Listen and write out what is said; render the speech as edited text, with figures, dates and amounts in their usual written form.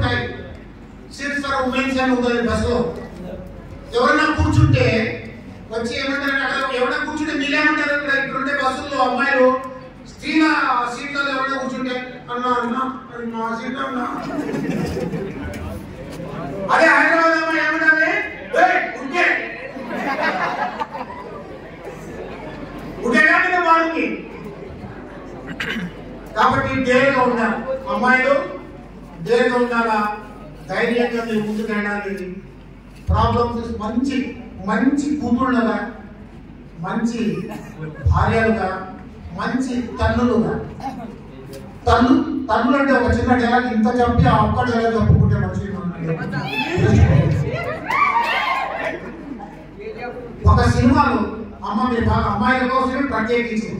ఉంటాయి, seats for women's అని ఉంటుంది బస్సులో. ఎవరన్నా కూర్చుంటే వచ్చి ఏమంటారు, అక్కడ ఎవరైనా కూర్చుంటే మీరేమంటారు, ఇక్కడ ఉండే బస్సుల్లో అమ్మాయిలు స్త్రీల సీట్లలో ఎవరైనా కూర్చుంటే అన్నా అన్నా మా సీట్ అన్నా. అదే హైదరాబాద్ అమ్మాయి ఏమంటారు, ఉంటే ఉంటే కానీ వాడికి. కాబట్టి ధైర్యంగా ఉండాలి, అమ్మాయిలు ధైర్యంగా ఉండాలా, ధైర్యంగా మీరు ముందుకు వెళ్ళాలి. ప్రాబ్లమ్స్ మంచి మంచి కూతుళ్ళుగా, మంచి భార్యలుగా, మంచి తల్లులుగా. తల్లులు అంటే ఒక చిన్న డైలాగ్ ఇంత చెప్పి ఆ ఒక్క డైలాగ్ చెప్పుకుంటే మంచిది. ఒక సినిమాలో అమ్మ మీరు బాగా అమ్మాయిల కోసం ప్రత్యేకించి